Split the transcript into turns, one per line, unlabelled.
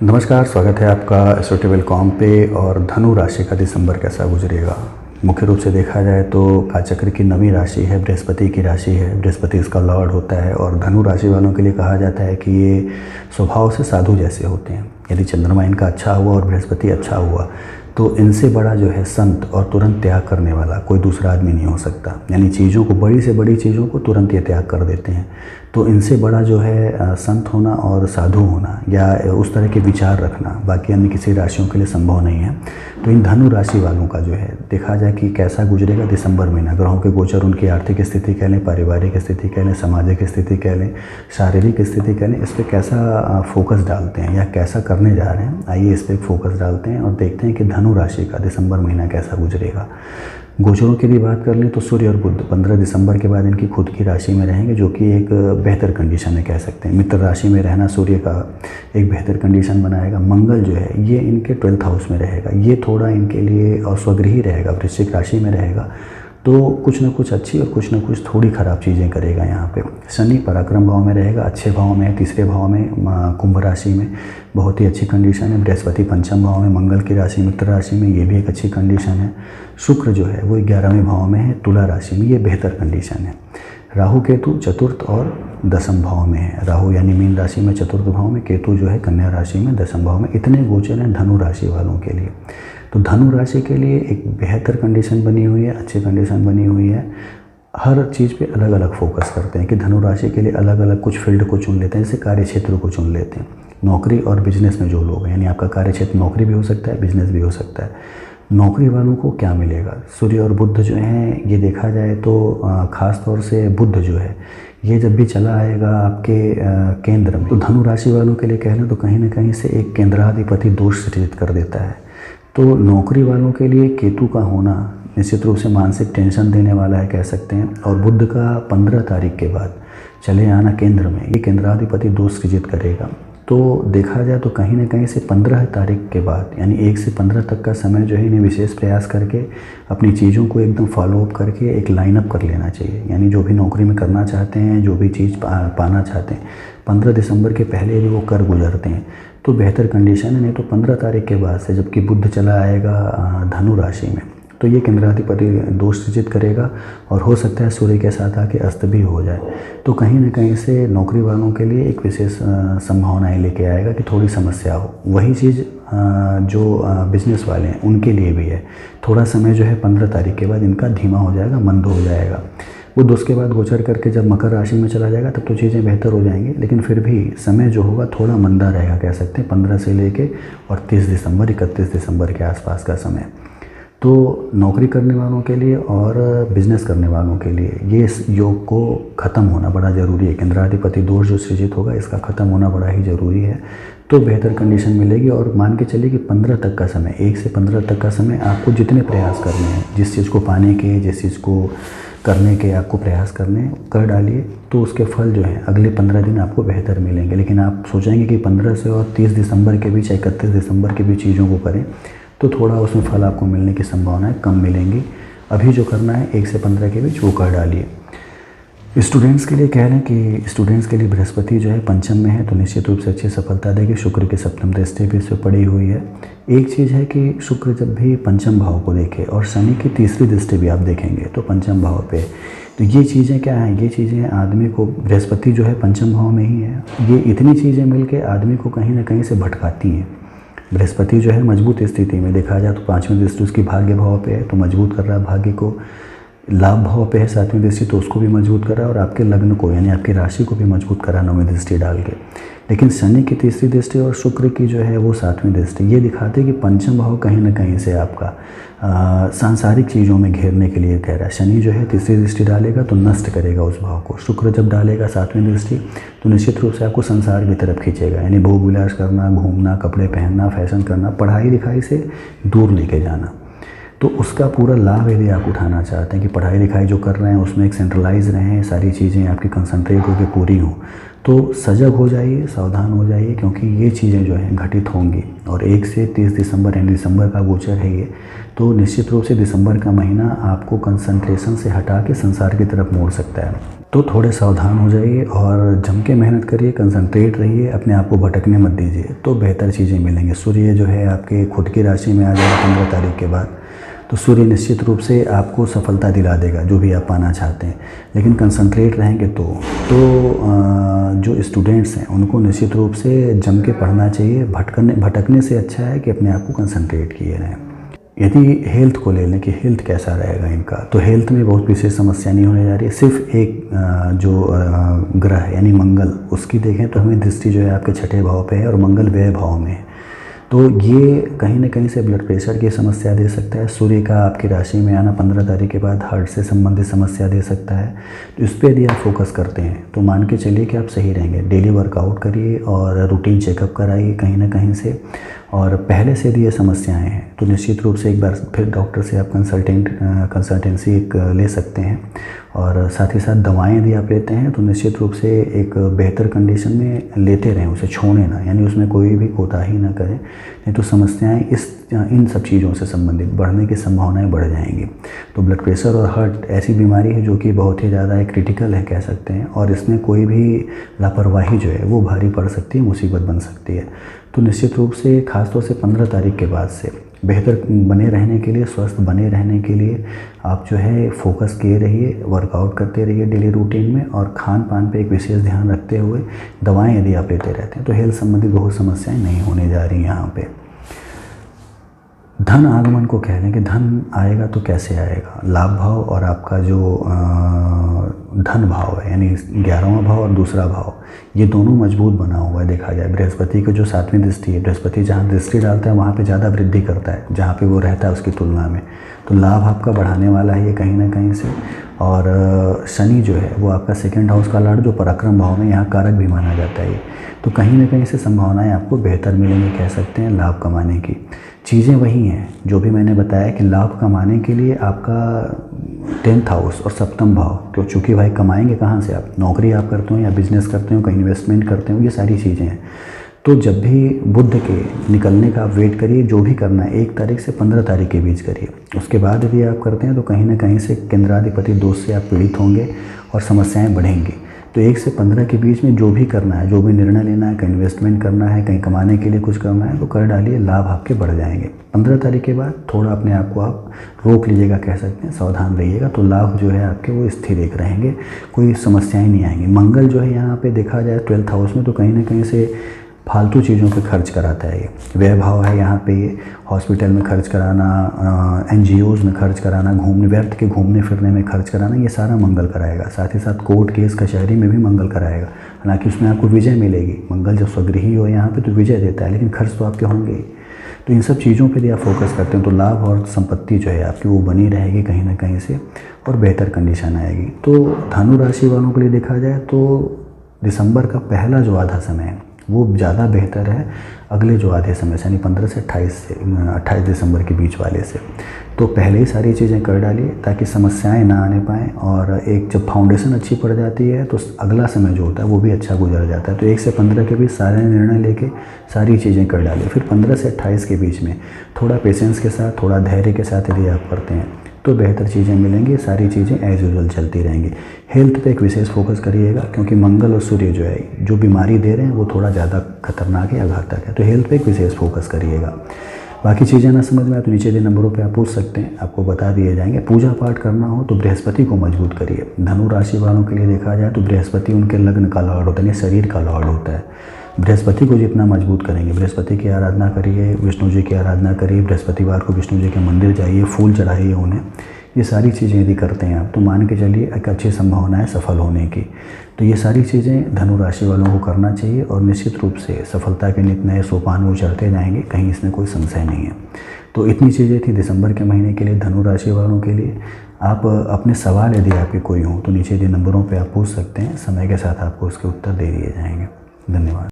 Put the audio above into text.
नमस्कार, स्वागत है आपका एस्ट्रोटेबल.com पे। और धनु राशि का दिसंबर कैसा गुजरेगा। मुख्य रूप से देखा जाए तो कालचक्र की 9वीं राशि है, बृहस्पति की राशि है। बृहस्पति इसका लॉर्ड होता है और धनु राशि वालों के लिए कहा जाता है कि ये स्वभाव से साधु जैसे होते हैं। यदि चंद्रमा इनका अच्छा हुआ और बृहस्पति अच्छा हुआ तो इनसे बड़ा जो है संत और तुरंत त्याग करने वाला कोई दूसरा आदमी नहीं हो सकता। यानी चीज़ों को, बड़ी से बड़ी चीज़ों को तुरंत ये त्याग कर देते हैं। तो इनसे बड़ा जो है संत होना और साधु होना या उस तरह के विचार रखना बाकी अन्य किसी राशियों के लिए संभव नहीं है। तो इन धनु राशि वालों का जो है देखा जाए कि कैसा गुजरेगा दिसंबर महीना। ग्रहों के गोचर उनकी आर्थिक स्थिति कह लें, पारिवारिक स्थिति कह लें, सामाजिक स्थिति कह लें, शारीरिक स्थिति कह लें, इस पर कैसा फोकस डालते हैं या कैसा करने जा रहे हैं। आइए इस पर फोकस डालते हैं और देखते हैं कि धनु राशि का दिसंबर महीना कैसा गुजरेगा। गोचरों की भी बात कर लें तो सूर्य और बुध 15 दिसंबर के बाद इनकी खुद की राशि में रहेंगे, जो कि एक बेहतर कंडीशन है कह सकते हैं। मित्र राशि में रहना सूर्य का एक बेहतर कंडीशन बनाएगा। मंगल जो है ये इनके 12th हाउस में रहेगा, ये थोड़ा इनके लिए अस्वग्रही रहेगा, वृश्चिक राशि में रहेगा। तो कुछ न कुछ अच्छी और कुछ न कुछ थोड़ी ख़राब चीज़ें करेगा यहाँ पे। शनि पराक्रम भाव में रहेगा, अच्छे भाव में है, तीसरे भाव में कुंभ राशि में बहुत ही अच्छी कंडीशन है। बृहस्पति पंचम भाव में, मंगल की राशि मित्र राशि में, ये भी एक अच्छी कंडीशन है। शुक्र जो है वो 11वें भाव में है, तुला राशि में, ये बेहतर कंडीशन है। राहु केतु चतुर्थ और दसम भाव में है। राहु यानी मीन राशि में चतुर्थ भाव में, केतु जो है कन्या राशि में दसम भाव में। इतने गोचर हैं धनु राशि वालों के लिए। तो धनु राशि के लिए एक बेहतर कंडीशन बनी हुई है, अच्छी कंडीशन बनी हुई है। हर चीज़ पे अलग अलग फोकस करते हैं कि धनु राशि के लिए अलग अलग कुछ फील्ड को चुन लेते हैं, जैसे कार्य क्षेत्र को चुन लेते हैं। नौकरी और बिजनेस में जो लोग हैं, यानी आपका कार्य क्षेत्र नौकरी भी हो सकता है, बिजनेस भी हो सकता है। नौकरी वालों को क्या मिलेगा। सूर्य और बुध जो हैं ये देखा जाए तो ख़ास तौर से बुध जो है ये जब भी चला आएगा आपके केंद्र में, तो धनु राशि वालों के लिए कह लें तो कहीं ना कहीं से एक केंद्राधिपति दोष सृजित कर देता है। तो नौकरी वालों के लिए केतु का होना निश्चित रूप से मानसिक टेंशन देने वाला है कह सकते हैं। और बुध का 15 तारीख के बाद चले आना केंद्र में, ये केंद्राधिपति दोष सृजित करेगा। तो देखा जाए तो कहीं ना कहीं से 15 तारीख के बाद यानी 1 से 15 तक का समय जो है इन्हें विशेष प्रयास करके अपनी चीज़ों को एकदम फॉलोअप करके एक लाइनअप कर लेना चाहिए। यानी जो भी नौकरी में करना चाहते हैं, जो भी चीज़ पाना चाहते हैं, 15 दिसंबर के पहले यदि वो कर गुजरते हैं तो बेहतर कंडीशन है। नहीं तो 15 तारीख के बाद से जबकि बुध चला आएगा धनु राशि में तो ये केंद्राधिपति दोष सृजित करेगा और हो सकता है सूर्य के साथ आके अस्त भी हो जाए। तो कहीं ना कहीं से नौकरी वालों के लिए एक विशेष संभावनाएं लेके आएगा कि थोड़ी समस्या हो। वही चीज़ जो बिजनेस वाले हैं उनके लिए भी है। थोड़ा समय जो है 15 तारीख के बाद इनका धीमा हो जाएगा, मंद हो जाएगा। बुध उसके बाद गोचर करके जब मकर राशि में चला जाएगा तब तो चीज़ें बेहतर हो जाएंगी, लेकिन फिर भी समय जो होगा थोड़ा मंदा रहेगा कह सकते हैं। 15 से लेके और 30 दिसंबर 31 दिसंबर के आसपास का समय। तो नौकरी करने वालों के लिए और बिजनेस करने वालों के लिए ये इस योग को ख़त्म होना बड़ा ज़रूरी है। केंद्राधिपति दोष जो सृजित होगा इसका ख़त्म होना बड़ा ही ज़रूरी है। तो बेहतर कंडीशन मिलेगी। और मान के चलिए कि 15 तक का समय, 1 से 15 तक का समय आपको जितने प्रयास करने हैं, जिस चीज़ को पाने के, जिस चीज़ को करने के आपको प्रयास करने कर डालिए, तो उसके फल जो है अगले 15 दिन आपको बेहतर मिलेंगे। लेकिन आप सोचेंगे कि 15 से और 30 दिसंबर के बीच, 31 दिसंबर के बीच चीज़ों को करें तो थोड़ा उसमें फल आपको मिलने की संभावनाएं कम मिलेंगी। अभी जो करना है 1 से 15 के बीच वो कर डालिए। स्टूडेंट्स के लिए कह रहे हैं कि स्टूडेंट्स के लिए बृहस्पति जो है पंचम में है तो निश्चित रूप से अच्छी सफलता देगी। शुक्र की सप्तम दृष्टि भी इस पर पड़ी हुई है। एक चीज़ है कि शुक्र जब भी पंचम भाव को देखे और शनि की तीसरी दृष्टि भी आप देखेंगे तो पंचम भाव पे, तो ये चीज़ें क्या हैं, ये चीज़ें आदमी को, बृहस्पति जो है पंचम भाव में ही है, ये इतनी चीज़ें मिलके आदमी को कहीं ना कहीं से भटकाती हैं। बृहस्पति जो है मजबूत स्थिति में देखा जाए तो 5वीं दृष्टि उसकी भाग्य भाव पे है तो मजबूत कर रहा है भाग्य को। लाभ भाव पे है 7वीं दृष्टि तो उसको भी मजबूत कर रहा है और आपके लग्न को यानी आपकी राशि को भी मजबूत कर रहा है 9वीं दृष्टि डाल के। लेकिन शनि की तीसरी दृष्टि और शुक्र की जो है वो 7वीं दृष्टि ये दिखाते हैं कि पंचम भाव कहीं ना कहीं से आपका सांसारिक चीज़ों में घेरने के लिए कह रहा है। शनि जो है तीसरी दृष्टि डालेगा तो नष्ट करेगा उस भाव को। शुक्र जब डालेगा 7वीं दृष्टि तो निश्चित रूप से आपको संसार की तरफ खींचेगा, यानी भोग विलास करना, घूमना, कपड़े पहनना, फैशन करना, पढ़ाई लिखाई से दूर लेके जाना। तो उसका पूरा लाभ यदि आप उठाना चाहते हैं कि पढ़ाई लिखाई जो कर रहे हैं उसमें एक सेंट्रलाइज रहें, सारी चीज़ें आपकी कंसंट्रेट होकर पूरी हों, तो सजग हो जाइए, सावधान हो जाइए, क्योंकि ये चीज़ें जो हैं घटित होंगी। और 1 से 30 दिसंबर यानी दिसंबर का गोचर है ये, तो निश्चित रूप से दिसंबर का महीना आपको कंसंट्रेशन से हटा के संसार की तरफ मोड़ सकता है। तो थोड़े सावधान हो जाइए और जम के मेहनत करिए, कंसंट्रेट रहिए, अपने आप को भटकने मत दीजिए, तो बेहतर चीज़ें मिलेंगी। सूर्य जो है आपके खुद की राशि में आ जाएगा 15 तारीख के बाद, तो सूर्य निश्चित रूप से आपको सफलता दिला देगा जो भी आप पाना चाहते हैं। लेकिन कंसंट्रेट रहेंगे तो जो स्टूडेंट्स हैं उनको निश्चित रूप से जम के पढ़ना चाहिए। भटकने से अच्छा है कि अपने आप को कंसंट्रेट किए रहें। यदि हेल्थ को ले लें कि हेल्थ कैसा रहेगा इनका, तो हेल्थ में बहुत विशेष समस्या नहीं होने जा रही है। सिर्फ एक जो ग्रह यानी मंगल, उसकी देखें तो हमें दृष्टि जो है आपके छठे भाव पे है और मंगल व्यय भाव में है, तो ये कहीं ना कहीं से ब्लड प्रेशर की समस्या दे सकता है। सूर्य का आपकी राशि में आना 15 तारीख के बाद हार्ट से संबंधित समस्या दे सकता है। तो इस पर यदि आप फोकस करते हैं तो मान के चलिए कि आप सही रहेंगे। डेली वर्कआउट करिए और रूटीन चेकअप कराइए कहीं ना कहीं से, और पहले से यदि ये समस्याएं हैं तो निश्चित रूप से एक बार फिर डॉक्टर से आप कंसल्टेंसी ले सकते हैं। और साथ ही साथ दवाएं यदि आप लेते हैं तो निश्चित रूप से एक बेहतर कंडीशन में लेते रहें, उसे छोड़ें ना, यानी उसमें कोई भी कोताही ना करें, नहीं तो समस्याएं इन सब चीज़ों से संबंधित बढ़ने की संभावनाएं बढ़ जाएंगी। तो ब्लड प्रेशर और हार्ट ऐसी बीमारी है जो कि बहुत ही ज़्यादा क्रिटिकल है कह सकते हैं, और इसमें कोई भी लापरवाही जो है वो भारी पड़ सकती है, मुसीबत बन सकती है। तो निश्चित रूप से खासतौर से 15 तारीख के बाद से बेहतर बने रहने के लिए, स्वस्थ बने रहने के लिए आप जो है फोकस किए रहिए, वर्कआउट करते रहिए डेली रूटीन में, और खान पान पे एक विशेष ध्यान रखते हुए दवाएं यदि आप लेते रहते हैं तो हेल्थ संबंधित बहुत समस्याएं नहीं होने जा रही यहाँ पे। धन आगमन को कह लें कि धन आएगा तो कैसे आएगा। लाभ भाव और आपका जो धन भाव है यानी 11वां भाव और दूसरा भाव, ये दोनों मजबूत बना हुआ है देखा जाए। बृहस्पति की जो 7वीं दृष्टि है, बृहस्पति जहाँ दृष्टि डालता है वहाँ पे ज़्यादा वृद्धि करता है जहाँ पे वो रहता है उसकी तुलना में, तो लाभ आपका बढ़ाने वाला है ये कहीं ना कहीं से। और शनि जो है वो आपका 2nd हाउस का लॉर्ड जो पराक्रम भाव में यहाँ कारक भी माना जाता है, तो कहीं ना कहीं से संभावनाएं आपको बेहतर मिलेंगी कह सकते हैं लाभ कमाने की। चीज़ें वही हैं जो भी मैंने बताया कि लाभ कमाने के लिए आपका 10th हाउस और 7म भाव, तो चूँकि भाई कमाएंगे कहाँ से आप, नौकरी आप करते हो या बिजनेस करते हो, कहीं इन्वेस्टमेंट करते हो, ये सारी चीज़ें हैं। तो जब भी बुध के निकलने का आप वेट करिए, जो भी करना है 1 तारीख से 15 तारीख के बीच करिए। उसके बाद यदि आप करते हैं तो कहीं ना कहीं से केंद्राधिपति दोष से आप पीड़ित होंगे और समस्याएं बढ़ेंगी। तो 1 से 15 के बीच में जो भी करना है, जो भी निर्णय लेना है, कहीं इन्वेस्टमेंट करना है, कहीं कमाने के लिए कुछ करना है, तो कर डालिए, लाभ आपके बढ़ जाएंगे। 15 तारीख के बाद थोड़ा अपने आप को आप रोक लीजिएगा कह सकते हैं, सावधान रहिएगा, तो लाभ जो है आपके वो स्थिर एक रहेंगे, कोई समस्याएं नहीं आएंगी। मंगल जो है यहाँ पे देखा जाए 12th हाउस में, तो कहीं ना कहीं से फालतू चीज़ों पे खर्च कराता है। ये व्यय भाव है यहाँ पे, ये हॉस्पिटल में खर्च कराना, NGOs में खर्च कराना, व्यर्थ के घूमने फिरने में खर्च कराना, ये सारा मंगल कराएगा। साथ ही साथ कोर्ट केस कचहरी में भी मंगल कराएगा। हालांकि उसमें आपको विजय मिलेगी, मंगल जब स्वगृही हो यहाँ पे तो विजय देता है, लेकिन खर्च तो आपके होंगे ही। तो इन सब चीज़ों पर यदि आप फोकस करते हैं तो लाभ और संपत्ति जो है आपकी वो बनी रहेगी कहीं ना कहीं से, और बेहतर कंडीशन आएगी। तो धनु राशि वालों के लिए देखा जाए तो दिसंबर का पहला जो आधा समय है वो ज़्यादा बेहतर है अगले जो आधे समय से, यानी 15 से 28 दिसंबर के बीच वाले से। तो पहले ही सारी चीज़ें कर डालिए ताकि समस्याएं ना आने पाएँ, और एक जब फाउंडेशन अच्छी पड़ जाती है तो अगला समय जो होता है वो भी अच्छा गुजर जाता है। तो 1 से 15 के बीच सारे निर्णय लेके सारी चीज़ें कर डालिए। फिर 15 से 28 के बीच में थोड़ा पेशेंस के साथ, थोड़ा धैर्य के साथ यदि आप करते हैं तो बेहतर चीज़ें मिलेंगी, सारी चीज़ें एज यूजुअल चलती रहेंगी। हेल्थ पे एक विशेष फोकस करिएगा, क्योंकि मंगल और सूर्य जो है जो बीमारी दे रहे हैं वो थोड़ा ज़्यादा खतरनाक है, घातक है, तो हेल्थ पे एक विशेष फोकस करिएगा। बाकी चीज़ें ना समझ में आए तो नीचे दिए नंबरों पे आप पूछ सकते हैं, आपको बता दिए जाएंगे। पूजा पाठ करना हो तो बृहस्पति को मजबूत करिए। धनु राशि वालों के लिए देखा जाए तो बृहस्पति उनके लग्न का लॉर्ड होता है, यानी शरीर का लॉर्ड होता है। बृहस्पति को जितना मजबूत करेंगे, बृहस्पति की आराधना करिए, विष्णु जी की आराधना करिए, बृहस्पतिवार को विष्णु जी के मंदिर जाइए, फूल चढ़ाइए उन्हें। ये सारी चीज़ें यदि करते हैं आप तो मान के चलिए एक अच्छी संभावना है सफल होने की। तो ये सारी चीज़ें धनु राशि वालों को करना चाहिए, और निश्चित रूप से सफलता के नित नए सोपान वो चढ़ते जाएंगे, कहीं इसमें कोई संशय नहीं है। तो इतनी चीज़ें थी दिसंबर के महीने के लिए धनु राशि वालों के लिए। आप अपने सवाल यदि आपके कोई हों तो नीचे दिए नंबरों पर आप पूछ सकते हैं, समय के साथ आपको उसके उत्तर दे दिए जाएंगे। धन्यवाद।